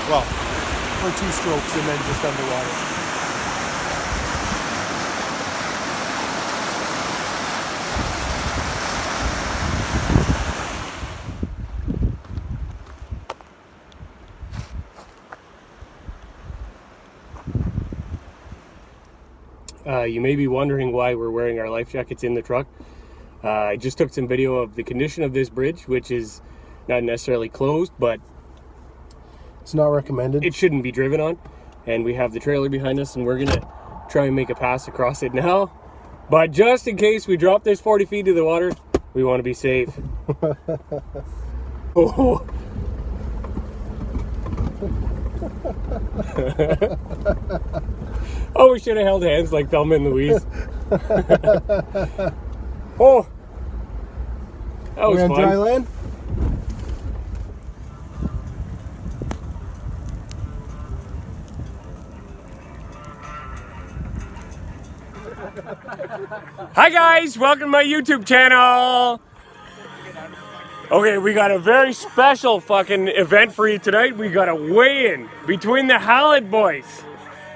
Well, for 2 strokes and then just underwater. You may be wondering why we're wearing our life jackets in the truck. I just took some video of the condition of this bridge, which is not necessarily closed, but It's not recommended. it shouldn't be driven on. And we have the trailer behind us, and we're gonna try and make a pass across it now. But just in case we drop this 40 feet to the water, we want to be safe. Oh. Oh, we should have held hands like Thelma and Louise. Oh, that was We're on fun. dry land? Hi guys, welcome to my YouTube channel. Okay, we got a very special fucking event for you tonight. We got a weigh-in between the Hallett boys.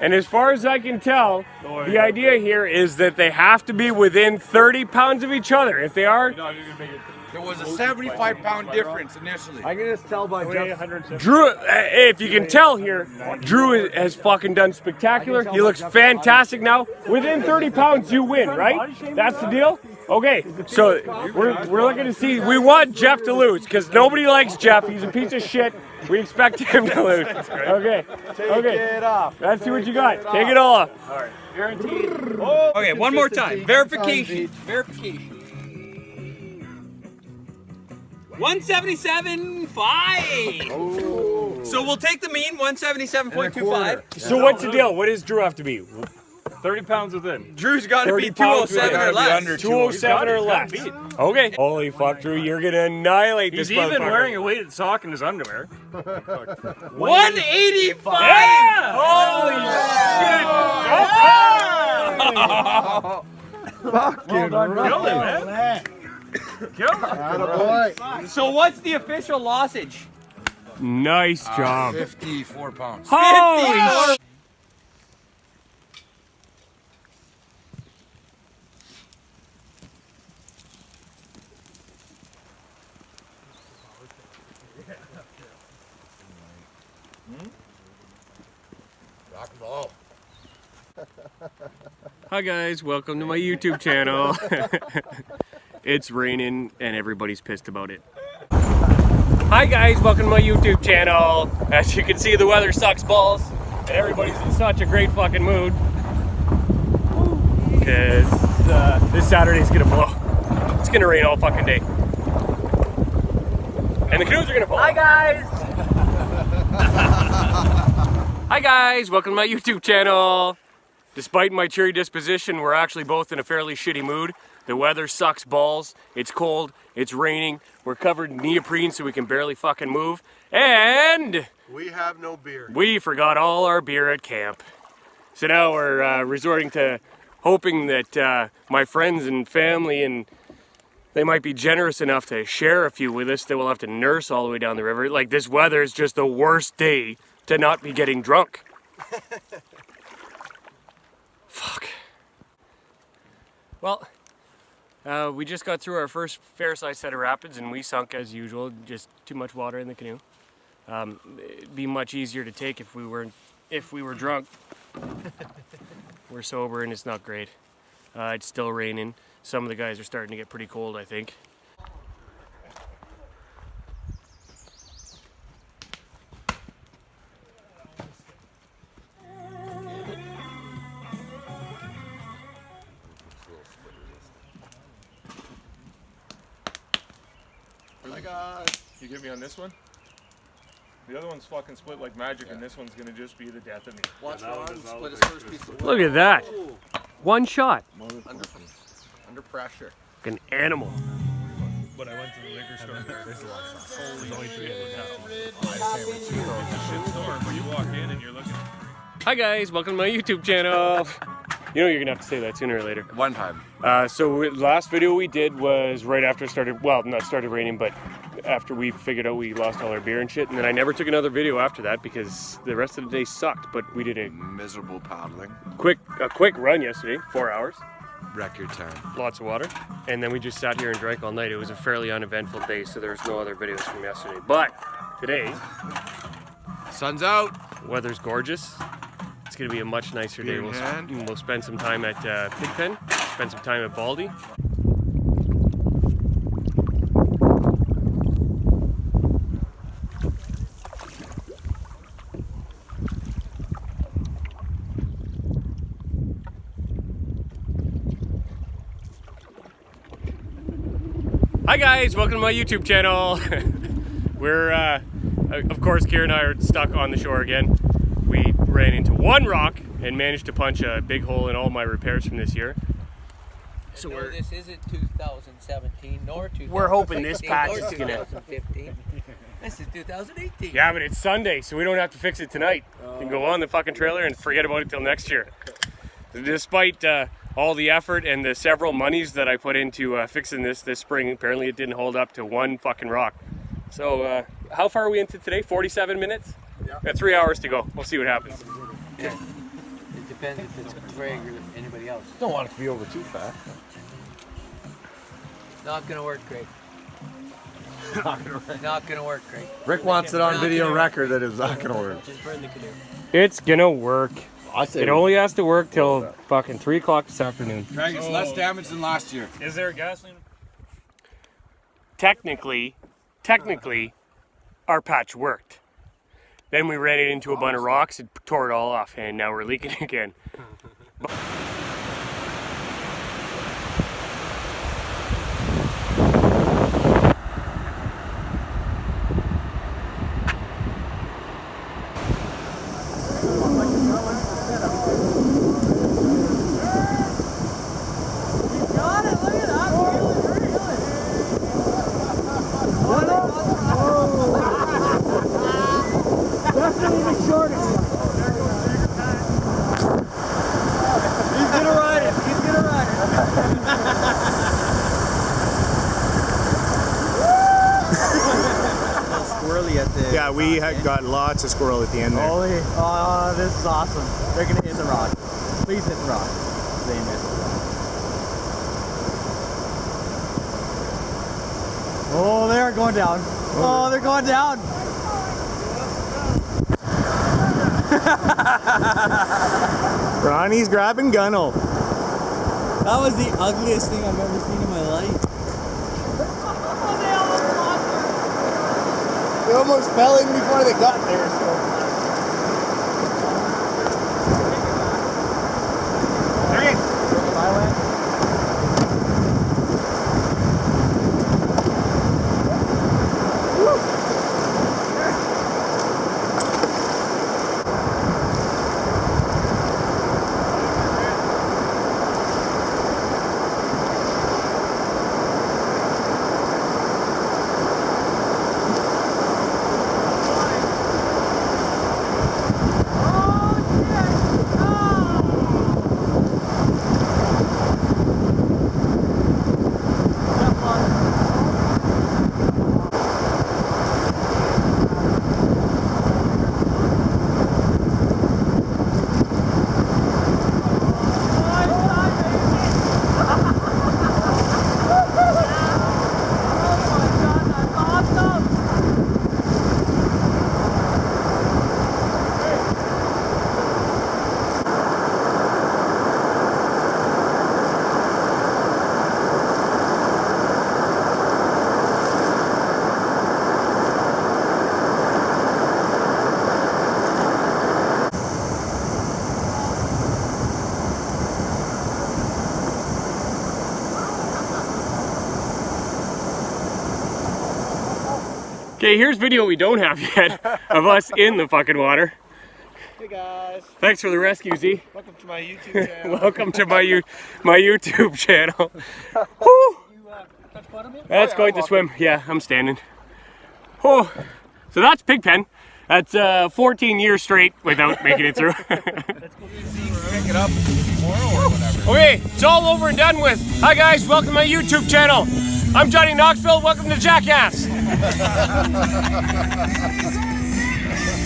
And as far as I can tell, the idea here is that they have to be within 30 pounds of each other. If they are, There was a 75-pound difference initially. I can just tell by Jeff. Drew, if you can tell here, Drew has fucking done spectacular. He looks fantastic now. Within 30 pounds, you win, right? That's the deal? Okay, so we're looking to see. We want Jeff to lose because nobody likes Jeff. He's a piece of shit. We expect him to lose. Okay, okay. It off. Let's see what you got. Take it all off. All right. Guaranteed. Okay, one more time. Verification. Verification. 177.5. Oh. So we'll take the mean, 177.25. So what's the deal? What does Drew have to be? 30 pounds within. Drew's got to 30 be pounds 207 or within. less. 207 or He's less. gotta beat. Okay. Holy fuck, Drew, you're gonna annihilate He's this even motherfucker. wearing a weighted sock in his underwear. 185. Yeah! Holy shit! Fucking Killed it, man. Killed it. So what's the official lossage? Nice job. 54 pounds. Holy shit! Rock and roll. Hi guys, welcome to my YouTube channel. It's raining and everybody's pissed about it. Hi guys, welcome to my YouTube channel. As you can see, the weather sucks balls and everybody's in such a great fucking mood. Because this Saturday's gonna blow. It's gonna rain all fucking day. And the canoes are gonna fall. Hi guys! Hi guys, welcome to my YouTube channel. Despite my cheery disposition, we're actually both in a fairly shitty mood. The weather sucks balls, it's cold, it's raining, we're covered in neoprene so we can barely fucking move, and We have no beer. we forgot all our beer at camp. So now we're resorting to hoping that my friends and family, and they might be generous enough to share a few with us that we'll have to nurse all the way down the river. Like, this weather is just the worst day to not be getting drunk. Fuck. Well, we just got through our first fair-sized set of rapids and we sunk as usual, just too much water in the canoe. It'd be much easier to take if we were drunk. We're sober and it's not great. It's still raining. Some of the guys are starting to get pretty cold, I think. Hi guys. You get me on this one? The other one's fucking split like magic, and this one's gonna just be the death of me. Watch Ron split his first piece of wood. Look at that. One shot. Under pressure. Like an animal. But I went to the liquor store. There's only 3 of those. It's a shit store, but you walk in and you're looking. Hi guys, welcome to my YouTube channel. You know you're gonna have to say that sooner or later. One time. So last video we did was right after it started, well, not started raining, but after we figured out we lost all our beer and shit. And then I never took another video after that because the rest of the day sucked. But we did a Miserable paddling. quick run yesterday, 4 hours. Record time. Lots of water, and then we just sat here and drank all night. It was a fairly uneventful day, so there's no other videos from yesterday. But today, Sun's out. weather's gorgeous. It's gonna be a much nicer day. Beer in hand. We'll spend some time at Pigpen, spend some time at Baldy. Hi guys, welcome to my YouTube channel. We're, of course, Kira and I are stuck on the shore again. We ran into one rock and managed to punch a big hole in all my repairs from this year. So this isn't 2017 nor 2015. We're hoping this patch or is gonna. 2015. This is 2018. Yeah, but it's Sunday, so we don't have to fix it tonight. We can go on the fucking trailer and forget about it till next year. Despite all the effort and the several monies that I put into fixing this spring, apparently it didn't hold up to one fucking rock. So how far are we into today? 47 minutes? Yeah. Got 3 hours to go. We'll see what happens. Yeah. It depends if it's Greg or anybody else. Don't want it to be over too fast. Not gonna work, Greg. Not gonna work, Greg. Rick wants it on video record that it's not gonna work. Just burn the canoe. It's gonna work. I say It only has to work till fucking 3 o'clock this afternoon. Craig, it's less damage than last year. Is there a gasoline? Technically, our patch worked. Then we ran it into a bunch of rocks and tore it all off, and now we're leaking again. Yeah, we had got lots of squirrel at the end there. Holy, oh, this is awesome. They're gonna hit the rock. Please hit the rock. They missed. Oh, they are going down. Oh, they're going down. Ronnie's grabbing gunnel. That was the ugliest thing I've ever seen in my life. They almost fell in before they got there, so. Okay, here's video we don't have yet of us in the fucking water. Hey guys, Thanks for the rescue, Z. welcome to my YouTube channel. Welcome to my YouTube channel. Woo! That's quite the swim. Yeah, I'm standing. Oh, so that's Pigpen. That's 14 years straight without making it through. Pick it up tomorrow or whatever. Okay, it's all over and done with. Hi guys, welcome to my YouTube channel. I'm Johnny Knoxville. Welcome to Jackass.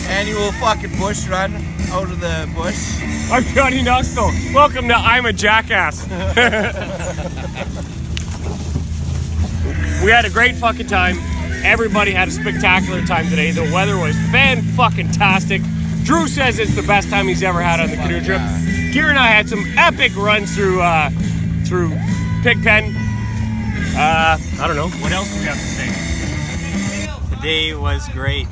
Annual fucking bush run out of the bush. I'm Johnny Knoxville. Welcome to I'm a Jackass. We had a great fucking time. Everybody had a spectacular time today. The weather was fan-fucking-tastic. Drew says it's the best time he's ever had on the canoe trip. Kira and I had some epic runs through Pigpen. I don't know. What else do we have to say? The day was great.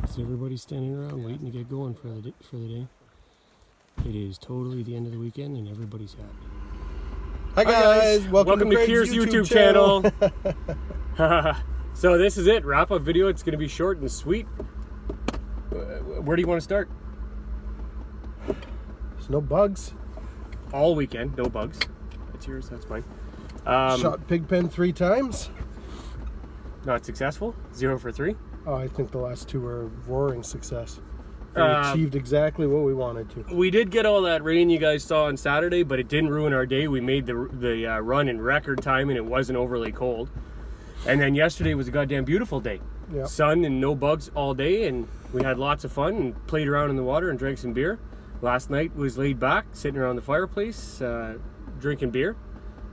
So everybody's standing around waiting to get going for the day. It is totally the end of the weekend and everybody's happy. Hi guys, welcome to Kira's Craig's YouTube channel. So this is it, wrap up video. It's going to be short and sweet. Where do you want to start? There's no bugs. All weekend, no bugs. That's yours, that's mine. Shot Pigpen 3 times. Not successful, 0 for 3. Oh, I think the last 2 were roaring success. We achieved exactly what we wanted to. We did get all that rain you guys saw on Saturday, but it didn't ruin our day. We made the run in record time and it wasn't overly cold. And then yesterday was a goddamn beautiful day. Yep. Sun and no bugs all day, and we had lots of fun and played around in the water and drank some beer. Last night was laid back, sitting around the fireplace, drinking beer.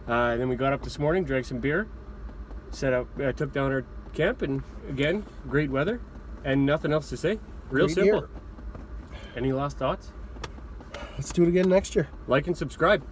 And then we got up this morning, drank some beer, took down our camp, and again, great weather and nothing else to say. Real Great simple. year. Any last thoughts? Let's do it again next year. Like and subscribe.